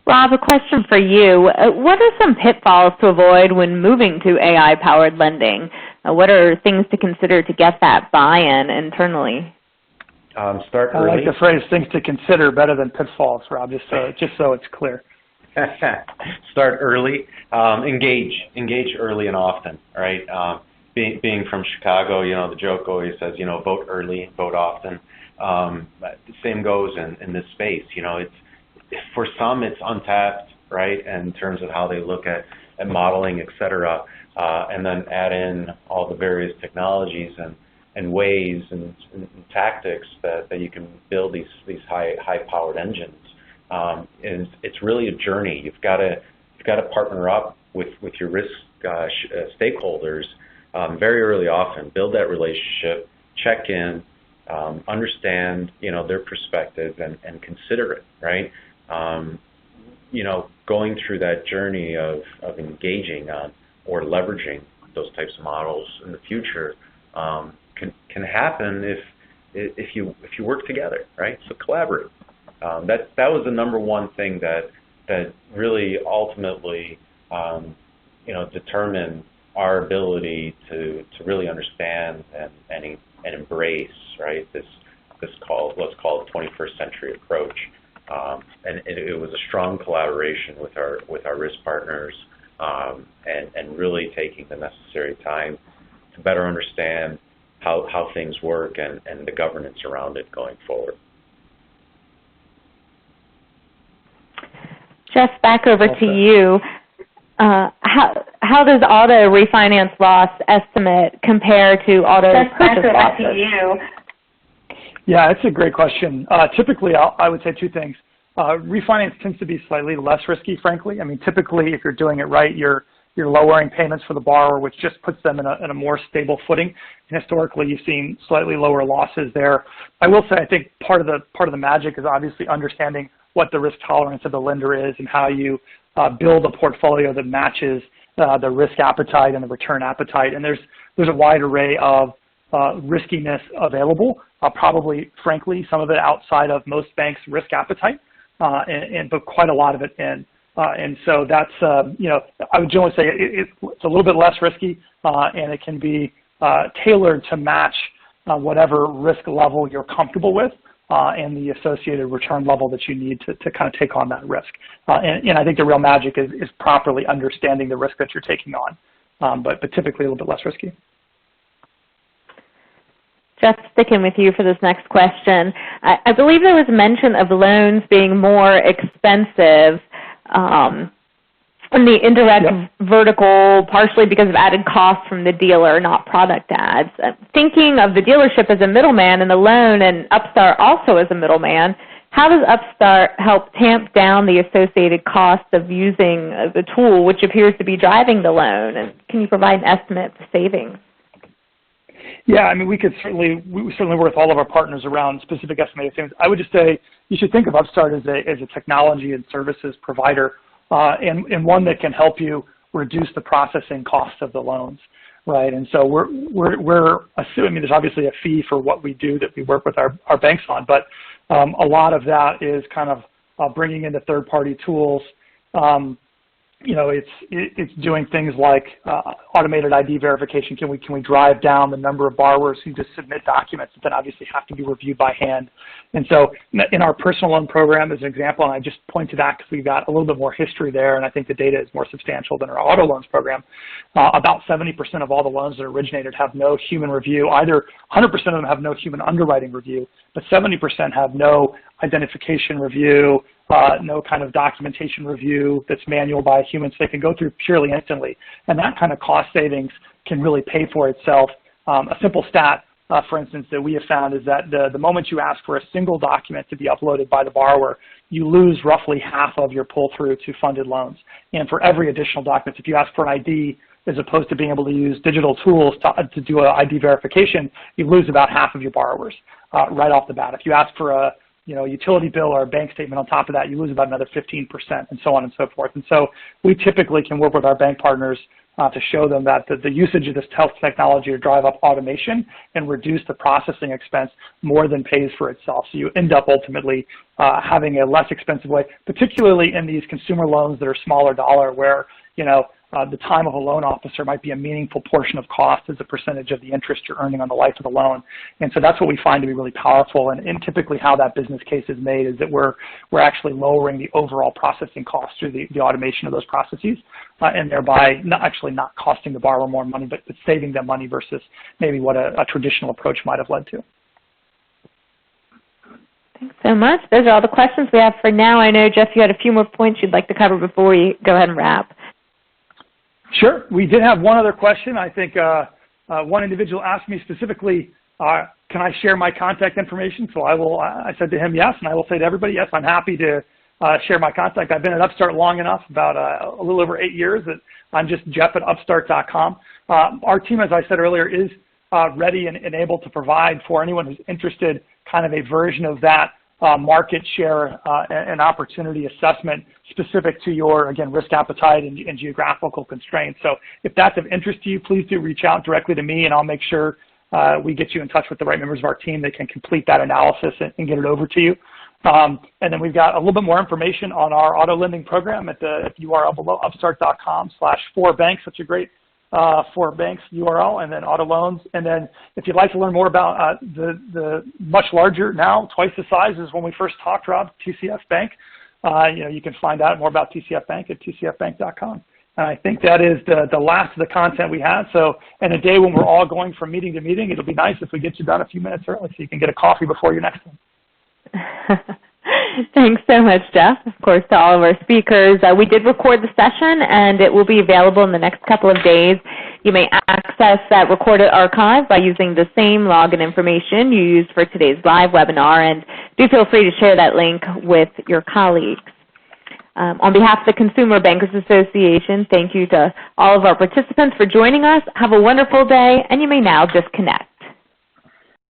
Rob, a question for you. What are some pitfalls to avoid when moving to AI-powered lending? What are things to consider to get that buy-in internally? Start early. I like the phrase "things to consider" better than pitfalls, Rob. Just so it's clear. Start early. Engage early and often. Right. Being from Chicago, the joke always says, vote early, vote often. The same goes in this space. For some, it's untapped, right, in terms of how they look at modeling, et cetera, and then add in all the various technologies and ways and tactics that you can build these high-powered engines. And it's really a journey. You've got to partner up with your risk stakeholders very early often. Build that relationship, check in, understand, their perspective and consider it, right? Going through that journey of engaging on or leveraging those types of models in the future can happen if you work together, right? So collaborate. That was the number one thing that really ultimately determined our ability to really understand and embrace, right, this let's call it 21st century approach. And it was a strong collaboration with our risk partners and really taking the necessary time to better understand how things work and the governance around it going forward. Jeff, back over to you. How does auto refinance loss estimate compare to auto purchase losses? Yeah, it's a great question. Typically, I would say two things. Refinance tends to be slightly less risky, frankly. I mean, typically, if you're doing it right, you're lowering payments for the borrower, which just puts them in a more stable footing. And historically, you've seen slightly lower losses there. I will say, I think part of the magic is obviously understanding what the risk tolerance of the lender is and how you build a portfolio that matches the risk appetite and the return appetite. And there's a wide array of riskiness available, probably, frankly, some of it outside of most banks' risk appetite, but quite a lot of it in. And so that's, I would generally say it's a little bit less risky, and it can be tailored to match whatever risk level you're comfortable with and the associated return level that you need to kind of take on that risk. And I think the real magic is properly understanding the risk that you're taking on, but typically a little bit less risky. Jeff, sticking with you for this next question. I believe there was mention of loans being more expensive in the indirect vertical, partially because of added costs from the dealer, not product ads. Thinking of the dealership as a middleman and the loan and Upstart also as a middleman, how does Upstart help tamp down the associated cost of using the tool, which appears to be driving the loan? And can you provide an estimate of savings? Yeah, I mean, we certainly work with all of our partners around specific estimated savings. I would just say you should think of Upstart as a technology and services provider, and one that can help you reduce the processing costs of the loans, right? And so we're assuming there's obviously a fee for what we do that we work with our banks on, but a lot of that is kind of bringing in the third-party tools. It's doing things like automated ID verification. Can we drive down the number of borrowers who just submit documents that then obviously have to be reviewed by hand? And so in our personal loan program, as an example, and I just point to that because we've got a little bit more history there, and I think the data is more substantial than our auto loans program. About 70% of all the loans that are originated have no human review. Either 100% of them have no human underwriting review, but 70% have no identification review, no kind of documentation review that's manual by a human, so they can go through purely instantly. And that kind of cost savings can really pay for itself. A simple stat, for instance, that we have found is that the moment you ask for a single document to be uploaded by the borrower, you lose roughly half of your pull-through to funded loans. And for every additional document, if you ask for an ID as opposed to being able to use digital tools to do an ID verification, you lose about half of your borrowers right off the bat. If you ask for a utility bill or a bank statement on top of that, you lose about another 15%, and so on and so forth. And so we typically can work with our bank partners to show them that the usage of this health technology to drive up automation and reduce the processing expense more than pays for itself. So you end up ultimately having a less expensive way, particularly in these consumer loans that are smaller dollar where, the time of a loan officer might be a meaningful portion of cost as a percentage of the interest you're earning on the life of the loan. And so that's what we find to be really powerful. And typically how that business case is made is that we're actually lowering the overall processing cost through the automation of those processes, and thereby not costing the borrower more money, but saving them money versus maybe what a traditional approach might have led to. Thanks so much. Those are all the questions we have for now. I know, Jeff, you had a few more points you'd like to cover before we go ahead and wrap. Sure. We did have one other question. I think one individual asked me specifically, can I share my contact information? So I said to him, yes, and I will say to everybody, yes, I'm happy to share my contact. I've been at Upstart long enough, about a little over 8 years, that I'm just Jeff@upstart.com. Our team, as I said earlier, is ready and able to provide for anyone who's interested kind of a version of that market share and opportunity assessment specific to your, again, risk appetite and geographical constraints. So if that's of interest to you, please do reach out directly to me, and I'll make sure we get you in touch with the right members of our team that can complete that analysis and get it over to you. And then we've got a little bit more information on our auto lending program at the URL below, upstart.com/4banks. That's a great 4banks URL, and then auto loans. And then if you'd like to learn more about the much larger, now twice the size as when we first talked, Rob, TCF Bank, you can find out more about TCF Bank at tcfbank.com. And I think that is the last of the content we have. So in a day when we're all going from meeting to meeting, it'll be nice if we get you done a few minutes early so you can get a coffee before your next one. Thanks so much, Jeff. Of course, to all of our speakers. We did record the session, and it will be available in the next couple of days. You may access that recorded archive by using the same login information you used for today's live webinar, and do feel free to share that link with your colleagues. On behalf of the Consumer Bankers Association, thank you to all of our participants for joining us. Have a wonderful day, and you may now disconnect.